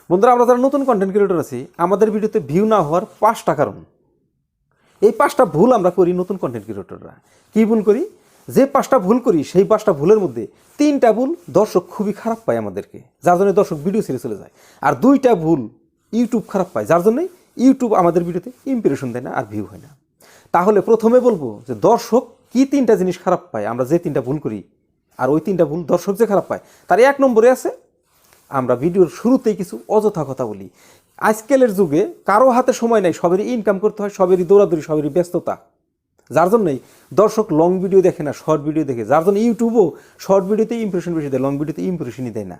বন্ধুরা, আমরা যারা নতুন কন্টেন্ট ক্রিয়েটর আছি, আমাদের ভিডিওতে ভিউ না হওয়ার 5টা কারণ। এই 5টা ভুল আমরা করি নতুন কন্টেন্ট ক্রিয়েটররা। কী ভুল করি? যে 5টা ভুল করি সেই 5টা ভুলের মধ্যে 3টা ভুল দর্শক খুবই খারাপ পায় আমাদেরকে, যার জন্য দর্শক ভিডিও ছেড়ে চলে যায়। আর 2টা ভুল ইউটিউব খারাপ পায়, যার জন্যই ইউটিউব আমাদের ভিডিওতে ইমপ্রেশন দেয় না আর ভিউ হয় না। তাহলে প্রথমে বলবো যে দর্শক কি 3টা জিনিস খারাপ পায় আমরা যে 3টা ভুল করি, আর ওই 3টা ভুল দর্শক যে খারাপ পায় তার 1 নম্বরে আছে আমরা ভিডিওর শুরুতেই কিছু অযথা কথা বলি। আজকালের যুগে কারো হাতে সময় নেই, সবেরই ইনকাম করতে হয়, সবেরই দৌড়াদৌড়ি, সবেরই ব্যস্ততা, যার জন্যই দর্শক লং ভিডিও দেখে না, শর্ট ভিডিও দেখে। যার জন্য ইউটিউবও শর্ট ভিডিওতেই ইমপ্রেশন বেশি দেয়, লং ভিডিওতে ইমপ্রেশনই দেয় না।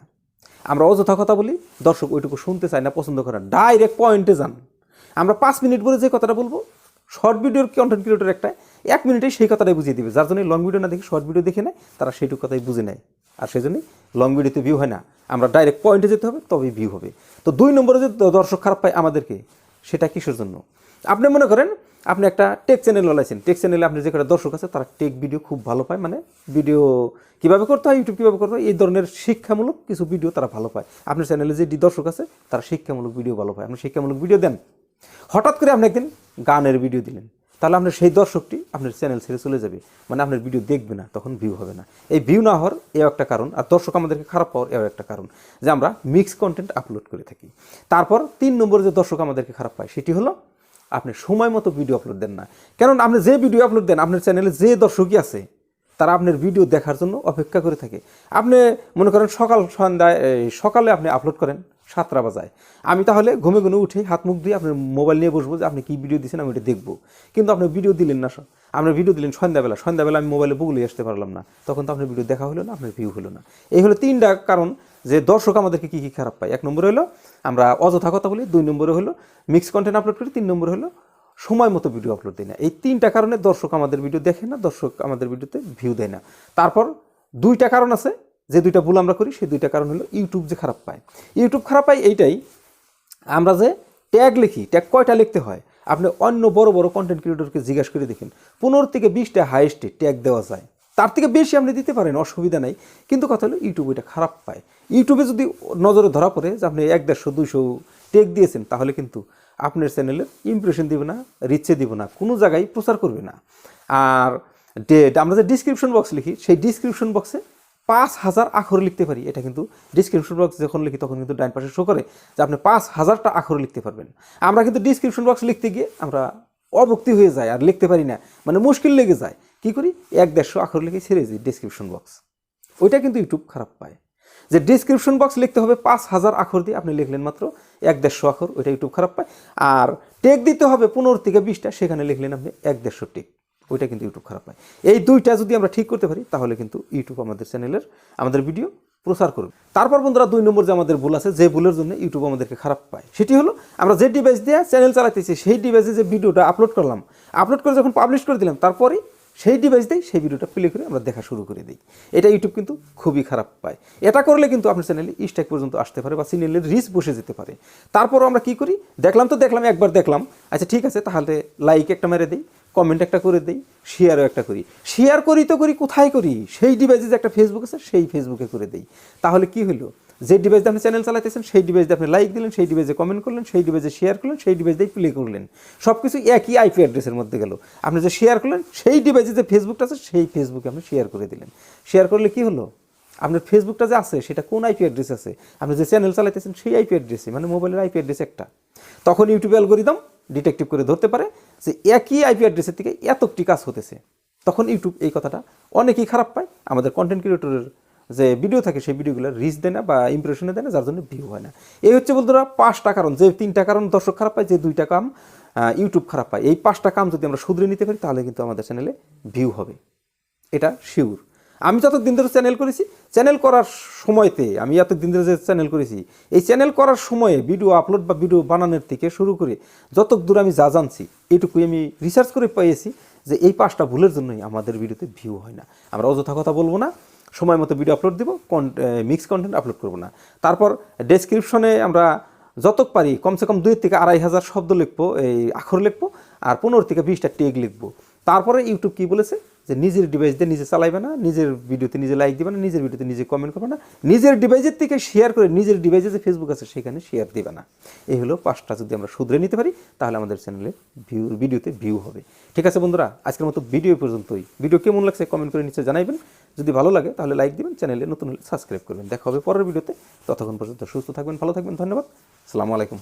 আমরা অযথা কথা বলি, দর্শক ওইটুকু শুনতে চায় না, পছন্দ করে না, ডাইরেক্ট পয়েন্টে যান। আমরা 5 মিনিট পরে যে কথাটা বলবো, শর্ট ভিডিওর কন্টেন্ট ক্রিয়েটর একটা 1 মিনিটেই সেই কথাটাই বুঝিয়ে দিবে। যার জন্য লং ভিডিও না দেখে শর্ট ভিডিও দেখে নেয়, তারা সেইটুকু কথাই বুঝে নেয়, আর সেই জন্যই লং ভিডিওতে ভিউ হয় না। আমরা ডাইরেক্ট পয়েন্টে যেতে হবে, তবেই ভিউ হবে। তো 2 নম্বরে যে দর্শক খারাপ পায় আমাদেরকে, সেটা কিসের জন্য? আপনি মনে করেন আপনি একটা টেক চ্যানেল লাগাইছেন, টেক চ্যানেলে আপনি যে কটা দর্শক আছে তারা টেক ভিডিও খুব ভালো পায়, মানে ভিডিও কীভাবে করতে হয়, ইউটিউব কীভাবে করতে হয়, এই ধরনের শিক্ষামূলক কিছু ভিডিও তারা ভালো পায়। আপনার চ্যানেলে যে দর্শক আছে তারা শিক্ষামূলক ভিডিও ভালো পায়, আপনি শিক্ষামূলক ভিডিও দেন। হঠাৎ করে আপনি একদিন গানের ভিডিও দিলেন, তাহলে আপনার সেই দর্শকটি আপনার চ্যানেল ছেড়ে চলে যাবে, মানে আপনার ভিডিও দেখবে না, তখন ভিউ হবে না। এই ভিউ না হওয়ার এও একটা কারণ, আর দর্শক আমাদেরকে খারাপ পাওয়ার এও একটা কারণ, যে আমরা মিক্স কন্টেন্ট আপলোড করে থাকি। তারপর 3 নম্বরে যে দর্শক আমাদেরকে খারাপ পায় সেটি হলো আপনি সময় মতো ভিডিও আপলোড দেন না। কারণ আপনি যে ভিডিও আপলোড দেন, আপনার চ্যানেলে যে দর্শকই আছে তারা আপনার ভিডিও দেখার জন্য অপেক্ষা করে থাকে। আপনি মনে করেন সকালে আপনি আপলোড করেন 7টা বাজায়, আমি তাহলে ঘুমে উঠে হাত মুখ দিয়ে আপনার মোবাইল নিয়ে বসবো যে আপনি কী ভিডিও দিচ্ছেন আমি ওটা দেখবো। কিন্তু আপনি ভিডিও দিলেন না, আপনার ভিডিও দিলেন সন্ধ্যাবেলা আমি মোবাইলে বগুলে আসতে পারলাম না, তখন তো আপনার ভিডিও দেখা হলো না, আপনার ভিউ হলো না। এই হলো 3টা কারণ যে দর্শক আমাদেরকে কী কী খারাপ পায়। 1 নম্বরে হলো আমরা অযথা কথা বলি, 2 নম্বরে হলো মিক্স কন্টেন্ট আপলোড করি, 3 নম্বরে হলো সময় মতো ভিডিও আপলোড দেয় না। এই 3টা কারণে দর্শক আমাদের ভিডিও দেখে না, দর্শক আমাদের ভিডিওতে ভিউ দেয় না। তারপর 2টা কারণ আছে, যে 2টা ভুল আমরা করি সেই 2টা কারণ হলো ইউটিউব যে খারাপ পায়। ইউটিউব খারাপ পায় এইটাই, আমরা যে ট্যাগ লিখি, ট্যাগ কয়টা লিখতে হয় আপনি অন্য বড় বড় কন্টেন্ট ক্রিয়েটরকে জিজ্ঞাসা করে দেখেন, 15 থেকে 20টা হাইয়েস্টে ট্যাগ দেওয়া যায়, তার থেকে বেশি আপনি দিতে পারেন, অসুবিধা নাই। কিন্তু কথা হলো ইউটিউব এটা খারাপ পায়। ইউটিউবে যদি নজরে ধরা পড়ে যে আপনি 100-150-200 ট্যাগ দিয়েছেন, তাহলে কিন্তু আপনার চ্যানেলের ইমপ্রেশন দিবে না, রিচে দিব না, কোনো জায়গায় প্রচার করবে না। আর আমরা যে ডিসক্রিপশন বক্স লিখি, সেই ডিসক্রিপশন বক্সে 5000 আখর লিখতে পারি। এটা কিন্তু ডিসক্রিপশন বক্স যখন লিখি তখন কিন্তু ডান পাশে শো করে যে আপনি 5000টা আখর লিখতে পারবেন। আমরা কিন্তু ডিসক্রিপশন বক্স লিখতে গিয়ে আমরা অভক্তি হয়ে যায় আর লিখতে পারি না, মানে মুশকিল লেগে যায়। কি করি? 100-150 আখর লিখে ছেড়ে দিই ডিসক্রিপশন বক্স। ওইটা কিন্তু ইউটিউব খারাপ পায়, যে ডিসক্রিপশন বক্স লিখতে হবে 5000 আখর দিয়ে, আপনি লিখলেন মাত্র 100-150 আখর, ওইটা ইউটিউব খারাপ পায়। আর টেক দিতে হবে 15 থেকে 20টা, সেখানে লিখলেন আপনি 100-150 টেক, ওইটা কিন্তু ইউটিউব খারাপ পায়। এই 2টা যদি আমরা ঠিক করতে পারি তাহলে কিন্তু ইউটিউব আমাদের চ্যানেলের আমাদের ভিডিও প্রচার করবে। তারপর বন্ধুরা 2 নম্বর যে আমাদের ভুল আছে, যে ভুলের জন্য ইউটিউব আমাদেরকে খারাপ পায়, সেটি হলো আমরা যে ডিভাইস দিয়ে চ্যানেল চালাতেছি সেই ডিভাইসে যে ভিডিওটা আপলোড করলাম, আপলোড করে যখন পাবলিশ করে দিলাম, তারপরে সেই ডিভাইস দিয়ে সেই ভিডিওটা প্লে করে আমরা দেখা শুরু করে দিই। এটা ইউটিউব কিন্তু খুবই খারাপ পায়। এটা করলে কিন্তু আপনার চ্যানেলে স্ট্রাইক পর্যন্ত আসতে পারে বা চ্যানেলের রিচ বসে যেতে পারে। তারপরও আমরা কি করি? দেখলাম, একবার দেখলাম, আচ্ছা ঠিক আছে, তাহলে লাইক একটা মেরে দিই, কমেন্ট একটা করে দিই, শেয়ারও একটা করি। শেয়ার করি তো করি, কোথায় করি? সেই ডিভাইসে যে একটা ফেসবুক আছে সেই ফেসবুকে করে দিই। তাহলে কি হলো? যে ডিভাইস দিয়ে আপনি চ্যানেল চালাতেছেন সেই ডিভাইস দিয়ে আপনি লাইক দিলেন, সেই ডিভাইসে কমেন্ট করলেন, সেই ডিভাইসে শেয়ার করলেন, সেই ডিভাইস দিয়ে প্লে করলেন, সব কিছু একই আইপি অ্যাড্রেসের মধ্যে গেল। আপনি যে শেয়ার করলেন সেই ডিভাইসে যে ফেসবুকটা আছে সেই ফেসবুকে আপনি শেয়ার করে দিলেন। শেয়ার করলে কি হলো? আপনার ফেসবুকটা যে আছে সেটা কোন আইপি অ্যাড্রেস আছে, আপনি যে চ্যানেল চালাইতেছেন সেই আইপি অ্যাড্রেসে, মানে মোবাইলের আইপি অ্যাড্রেস একটা। তখন ইউটিউব অ্যালগরিদম ডিটেকটিভ করে ধরতে পারে যে একই আইপি অ্যাড্রেসের থেকে এতটি কাজ হতেছে। তখন ইউটিউব এই কথাটা অনেকেই খারাপ পায়, আমাদের কন্টেন্ট ক্রিয়েটরের যে ভিডিও থাকে সেই ভিডিওগুলো রিচ দেয় না বা ইমপ্রেশনে দেয় না, যার জন্য ভিউ হয় না। এই হচ্ছে বন্ধুরা 5টা কারণ, যে 3টা কারণ দর্শক খারাপ পায়, যে 2টা কাম ইউটিউব খারাপ পায়। এই 5টা কাম যদি আমরা শুধরে নিতে পারি তাহলে কিন্তু আমাদের চ্যানেলে ভিউ হবে, এটা শিওর। আমি যতদিন ধরে চ্যানেল করেছি, চ্যানেল করার সময়তে আমি এতদিন ধরে যে চ্যানেল করেছি, এই চ্যানেল করার সময়ে ভিডিও আপলোড বা ভিডিও বানানোর থেকে শুরু করে যত দূর আমি যা জানছি, এইটুকুই আমি রিসার্চ করে পেয়েছি যে এই 5টা ভুলের জন্যই আমাদের ভিডিওতে ভিউ হয় না। আমরা অযথা কথা বলবো না, সময় মতো ভিডিও আপলোড দেবো, মিক্স কন্টেন্ট আপলোড করবো না। তারপর ডেসক্রিপশনে আমরা যত পারি কমসে কম 2 থেকে 2500 শব্দ লিখবো, এই আখর লিখবো, আর 15 থেকে 20টা ট্যাগ লিখবো। তারপরে ইউটিউব কী বলেছে যে নিজের ডিভাইস দিয়ে নিজে চালাইবে না, নিজের ভিডিওতে নিজে লাইক দিবে না, নিজের ভিডিওতে নিজে কমেন্ট করবে না, নিজের ডিভাইসের থেকে শেয়ার করে নিজের ডিভাইসে যে ফেসবুক আছে সেখানে শেয়ার দিবে না। এই হলো 5টা যদি আমরা শুধরে নিতে পারি তাহলে আমাদের চ্যানেলে ভিডিওতে ভিউ হবে। ঠিক আছে বন্ধুরা, আজকের মতো ভিডিও পর্যন্তই। ভিডিও কেমন লাগছে কমেন্ট করে নিচে জানাইবেন। যদি ভালো লাগে তাহলে লাইক দিবেন, চ্যানেলে নতুন হলে সাবস্ক্রাইব করবেন। দেখা হবে পরের ভিডিওতে। ততক্ষণ পর্যন্ত সুস্থ থাকবেন, ভালো থাকবেন। ধন্যবাদ। আসসালামু আলাইকুম।